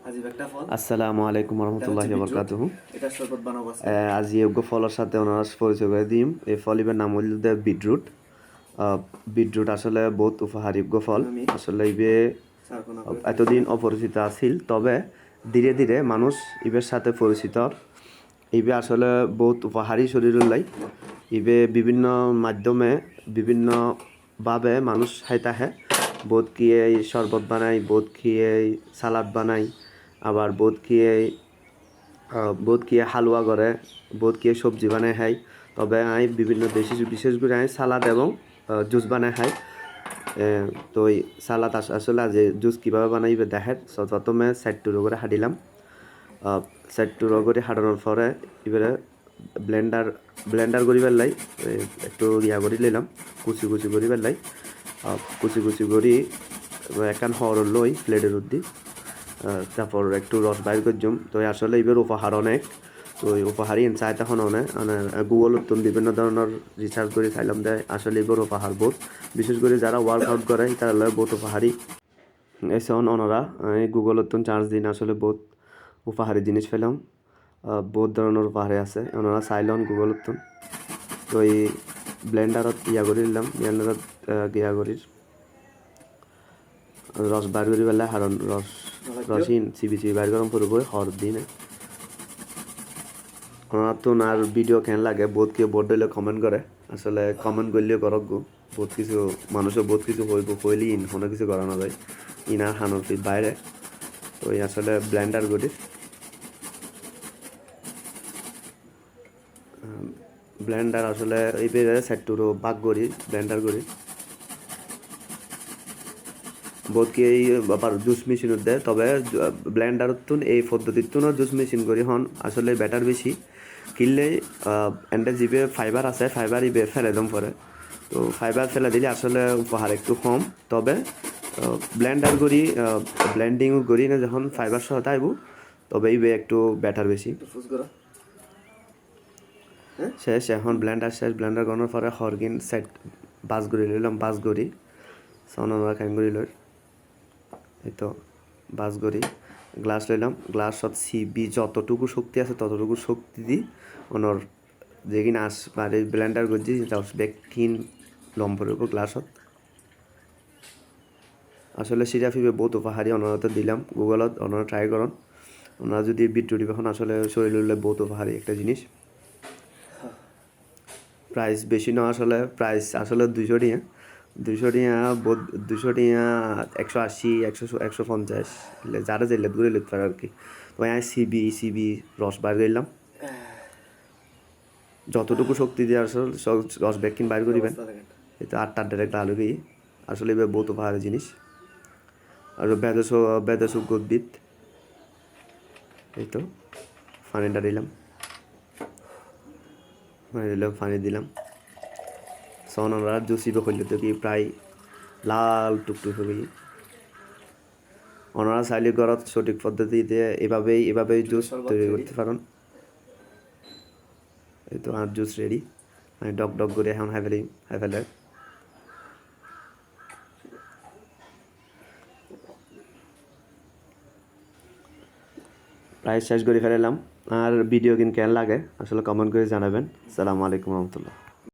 আসসালামু আলাইকুম রহমতুল্লাহি ওয়া এটা শরবত বানাবো আজকে। আজি যোগ্য ফলের সাথে ওনারা পরিচয় করে দিম। এই ফলিবের নাম হইল বিটরুট। বিটরুট আসলে বহুত উপহারযোগ্য ফল। আসলে ইবে এতদিন অপরিচিত আছিল, তবে ধীরে ধীরে মানুষ ইবের সাথে পরিচিত। ইবে আসলে বহুত উপহারী শরীরের লাই। ইবে বিভিন্ন মাধ্যমে বিভিন্নভাবে মানুষ খাইতে আহে। বহুত কিয়ে শরবত বানাই, বহুত কিয়ে সালাদ বানাই, আবার বহুত কিয়ে হালুয়া করে, বহুত কিয়ে সবজি বানাই খাই। তবে আমি বিভিন্ন বিশেষ করে আমি সালাদ এবং জুস বানাই খাই। তো এই সালাদ আসলে আজ জুস কীভাবে বানাইবে দেখেন। প্রথমে সাইড টুরো করে হাঁটিলাম। সাইড টুরো করে হাঁটানোর পরে এবারে ব্লেন্ডার করি পেলাই একটু ইয়া করে নিলাম, কুচি করি পেলাই। কুচি করি একখান হর লই প্লেটের উদ্দি, তারপর একটু রস বাইর করছুম। তো আসলে এবার উপহার অনেক। তো এই উপহারই চাইতে এখন অনেক গুগলত বিভিন্ন ধরনের রিসার্চ করে চাইলাম দেয় আসলে এবার উপহার বোধ, বিশেষ করে যারা ওয়ার্কআউট করে তারা বহুত উপহারী এসে ওনারা গুগলত চার্জ দিন আসলে বহুত উপহারী জিনিস পেলাম। বহুত ধরনের উপহারে আছে, ওনারা চাইলন গুগলত। তো এই ব্লেন্ডারত ইয়া করে দিলাম, ব্লেন্ডারত ইয়া করি রস বাইর করি পেলাই হারণ রসিন চিবি বাইর গরম করব হর দিনে। আমার তো আর ভিডিও কেন লাগে বহুত কেউ বোর্ড দিলে কমেন্ট করে। আসলে কমেন্ট করলেও করক গো, বহুত কিছু মানুষও বহুত কিছু হইলি কোনো কিছু করানো যায় ইনার হানফির বাইরে। তো এই আসলে ব্লেন্ডার করি, ব্লেন্ডার আসলে এই সেটটুরো বাগ করি ব্লেন্ডার করি। বহুত কি এই আবার জুস মেশিনত দেয়, তবে ব্লেন্ডারত এই পদ্ধতির জুস মেশিন করি হন আসলে বেটার বেশি। কিনলে এন্ডে জিবে ফাইবার আছে, ফাইবার ইবে ফেলে দম পরে। তো ফাইবার ফেলে দিলে আসলে উপহার একটু কম, তবে ব্লেন্ডার করি ব্লেন্ডিং করি না যখন ফাইবার সহ তাইব, তবে ইবে একটু বেটার বেশি। শেষ এখন ব্লেন্ডার শেষ, ব্লেন্ডার করার পরে হরগিন সেট বাস গড়ি লইলাম, বাস গড়ি সনরা খাই গড়ি লই। এই তো বাস গড়ি গ্লাস লইলাম, গ্লাসত সিবি যতটুকু শক্তি আছে ততটুকু শক্তি দিই ওনর যেগিন আস মানে ব্লেন্ডার করছি বেকিন লম্বর উপর গ্লাসত। আসলে সিরাফিবে বহুত উপহারী ওনারা দিলাম গুগলত, ওনারা ট্রাই করুন। ওনারা যদি বিটরুট এখন আসলে শরীরে বহুত উপহারী একটা জিনিস। প্রাইস বেশি না, আসলে প্রাইস আসলে 200 টাকা, 200 টাকা 200 টাকা 180 150 যারা যেলে দূরে লিখতে পারে আর কি। তো আমি সিবি রস বাইর করলাম, যতটুকু শক্তি দিয়ে আসলে রস ব্যাকিং বাইর করিবেন। এই তো 8টা ডাইরেক্ট আলু গিয়ে আসলে এবার বহুত উপহারের জিনিস। আর বেদস উদ্ভিদ। এই তো পানিটা দিলাম, পানি দিলাম সনরা জুসিবে করলে তো কি প্রায় লাল টুকটুক হয়ে গিয়ে। ওনারা চাইলে ঘরত সঠিক পদ্ধতিতে এভাবেই জুস তৈরি করতে পারেন। এই তো আর জুস রেডি, আমি ডক করে এখন ফেলে প্রায় শেষ করে ফেলাম। আর ভিডিও কেন লাগে আসলে কমেন্ট করে জানাবেন। আসসালামু আলাইকুম রহমতুল্লাহ।